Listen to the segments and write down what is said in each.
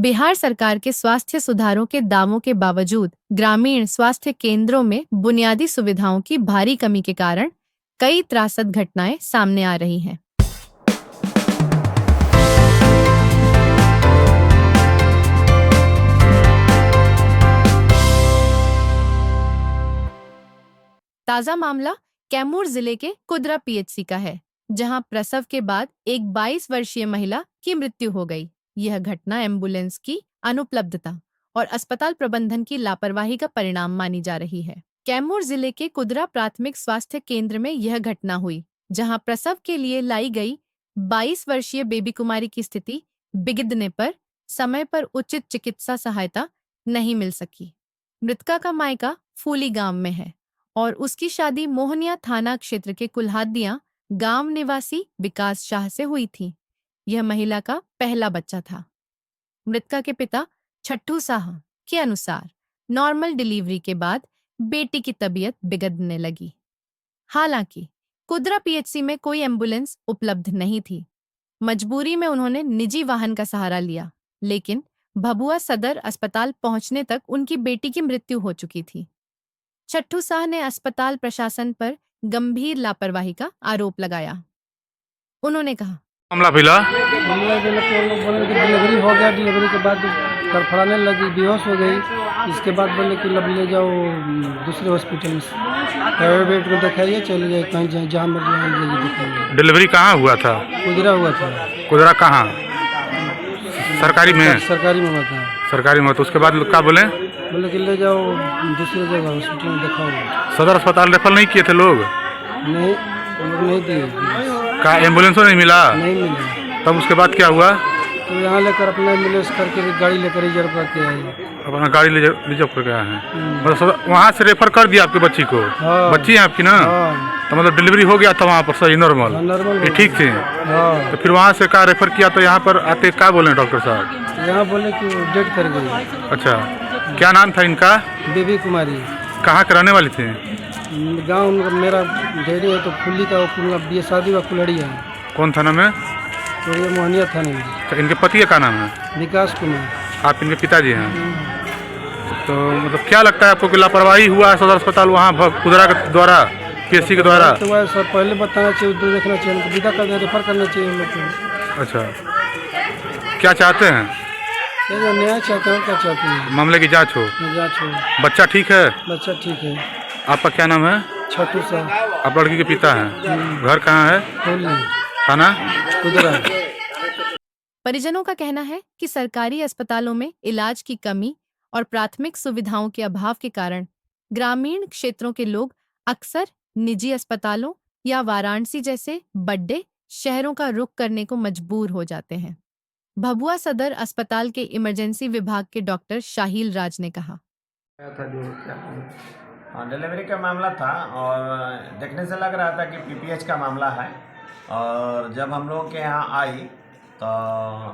बिहार सरकार के स्वास्थ्य सुधारों के दावों के बावजूद ग्रामीण स्वास्थ्य केंद्रों में बुनियादी सुविधाओं की भारी कमी के कारण कई त्रासद घटनाएं सामने आ रही हैं। ताजा मामला कैमूर जिले के कुदरा पीएचसी का है, जहां प्रसव के बाद एक 22 वर्षीय महिला की मृत्यु हो गई। यह घटना एम्बुलेंस की अनुपलब्धता और अस्पताल प्रबंधन की लापरवाही का परिणाम मानी जा रही है। कैमूर जिले के कुदरा प्राथमिक स्वास्थ्य केंद्र में यह घटना हुई, जहां प्रसव के लिए लाई गई 22 वर्षीय बेबी कुमारी की स्थिति बिगड़ने पर समय पर उचित चिकित्सा सहायता नहीं मिल सकी। मृतका का मायका फूली गांव में है और उसकी शादी मोहनिया थाना क्षेत्र के कुल्हादिया गांव निवासी विकास शाह से हुई थी। यह महिला का पहला बच्चा था। मृतका के पिता छट्टू साह के अनुसार नॉर्मल डिलीवरी के बाद बेटी की तबीयत बिगड़ने लगी। हालांकि कुदरा पीएचसी में कोई एम्बुलेंस उपलब्ध नहीं थी। मजबूरी में उन्होंने निजी वाहन का सहारा लिया, लेकिन भभुआ सदर अस्पताल पहुंचने तक उनकी बेटी की मृत्यु हो चुकी थी। छट्टू साह ने अस्पताल प्रशासन पर गंभीर लापरवाही का आरोप लगाया। उन्होंने कहा, मामला फिला हमला के लोग बोले कि डिलीवरी हो गया, डिलीवरी के बाद फड़फड़ाने लगी, बेहोश हो गई। इसके बाद बोले कि लब ले जाओ दूसरे हॉस्पिटल में, प्राइवेट बेड को दिखाइए, चलिए कहीं जहाँ मर्जी दिखाइए। डिलीवरी कहाँ हुआ था? कुदरा हुआ था। कुदरा कहाँ? सरकारी में? सरकारी में हुआ था। सरकारी में। तो उसके बाद क्या बोले? बोले कि ले जाओ दूसरी जगह हॉस्पिटल में दिखाओ। सदर अस्पताल रेफर नहीं किए थे लोग? नहीं, वो लोग नहीं दिए। का एम्बुलेंसों नहीं मिला? नहीं मिला। तब उसके बाद क्या हुआ? तो यहाँ लेकर अपना एम्बुलेंस करके गाड़ी लेकर रिजर्व करके आए। अपना गाड़ी रिजर्व करके आए हैं? मतलब वहाँ से रेफर कर दिया आपकी बच्ची को? हाँ। बच्ची है आपकी ना? हाँ। तो मतलब डिलीवरी हो गया था वहाँ पर सही नॉर्मल? नॉर्मल। ये ठीक थी? हाँ। तो फिर वहाँ से क्या रेफर किया? तो यहाँ पर आते क्या बोले डॉक्टर साहब? यहाँ बोले कि डेट कर गई। अच्छा, क्या नाम था इनका? बेबी कुमारी। कहाँ के रहने वाली थी? गांव मेरा डेयरी है तो फुल्ली का ये शादी हुआ कुलड़िया। कौन थाना में? तो ये मोहनिया थाने में। तो इनके पति का क्या नाम है? विकास कुमार। आप इनके पिताजी हैं? तो मतलब क्या लगता है आपको कि लापरवाही हुआ है सदर अस्पताल वहाँ कुदरा के द्वारा, पीएचसी के द्वारा? तो वह सर पहले बताना चाहिए, उधर देखना चाहिए, उनको विदा कर रेफर करना चाहिए हम लोग को। अच्छा, क्या चाहते हैं? ये न्याय चाहते हैं, क्या चाहते हैं? मामले की जांच हो। जाँच हो। बच्चा ठीक है? बच्चा ठीक है। आपका क्या नाम है? छट्टू साहब। आप लड़की के पिता हैं? घर कहाँ है? फुल्ली थाना कुदरा। परिजनों का कहना है कि सरकारी अस्पतालों में इलाज की कमी और प्राथमिक सुविधाओं के अभाव के कारण ग्रामीण क्षेत्रों के लोग अक्सर निजी अस्पतालों या वाराणसी जैसे बड़े शहरों का रुख करने को मजबूर हो जाते हैं। भभुआ सदर अस्पताल के इमरजेंसी विभाग के डॉक्टर शाहिल राज ने कहा, डिलीवरी का मामला था और देखने से लग रहा था कि पीपीएच का मामला है। और जब हम लोगों के यहाँ आई तो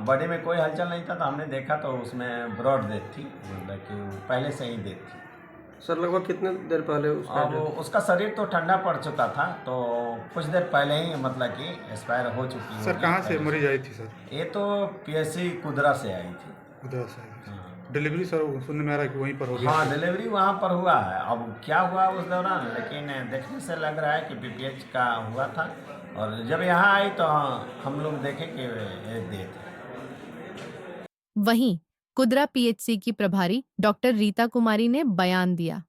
बॉडी में कोई हलचल नहीं था, तो हमने देखा तो उसमें ब्रॉड डेथ थी, मतलब कि पहले से ही डेथ थी। सर लगभग कितने देर पहले अब उसका शरीर तो ठंडा पड़ चुका था, तो कुछ देर पहले ही मतलब कि एक्सपायर हो चुकी है। सर कहाँ से मरीज आई थी सर? ये तो पीएचसी कुदरा से आई थी। कुदरा से? डिलीवरी सर सुनने में आ रहा है कि वहीं पर हो गया? हाँ, डिलीवरी वहाँ पर हुआ है। अब क्या हुआ उस दौरान, लेकिन देखने से लग रहा है कि पीपीएच का हुआ था। और जब यहाँ आई तो हम लोग देखे कि ये डेथ है। वहीं कुदरा पीएचसी की प्रभारी डॉक्टर रीता कुमारी ने बयान दिया।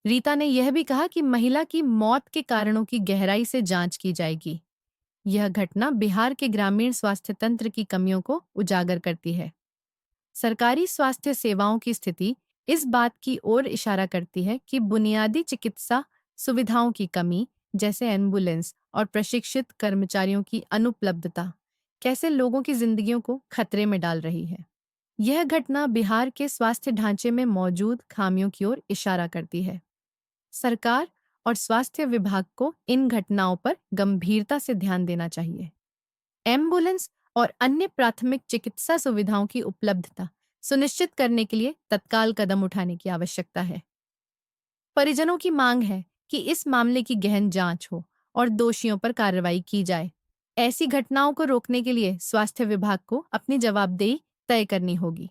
रीता ने यह भी कहा कि महिला की मौत के कारणों की गहराई से जांच की जाएगी। यह घटना बिहार के ग्रामीण स्वास्थ्य तंत्र की कमियों को उजागर करती है। सरकारी स्वास्थ्य सेवाओं की स्थिति इस बात की ओर इशारा करती है कि बुनियादी चिकित्सा सुविधाओं की कमी, जैसे एम्बुलेंस और प्रशिक्षित कर्मचारियों की अनुपलब्धता, कैसे लोगों की जिंदगियों को खतरे में डाल रही है। यह घटना बिहार के स्वास्थ्य ढांचे में मौजूद खामियों की ओर इशारा करती है। सरकार और स्वास्थ्य विभाग को इन घटनाओं पर गंभीरता से ध्यान देना चाहिए। एम्बुलेंस और अन्य प्राथमिक चिकित्सा सुविधाओं की उपलब्धता सुनिश्चित करने के लिए तत्काल कदम उठाने की आवश्यकता है। परिजनों की मांग है कि इस मामले की गहन जांच हो और दोषियों पर कार्रवाई की जाए। ऐसी घटनाओं को रोकने के लिए स्वास्थ्य विभाग को अपनी जवाबदेही तय करनी होगी।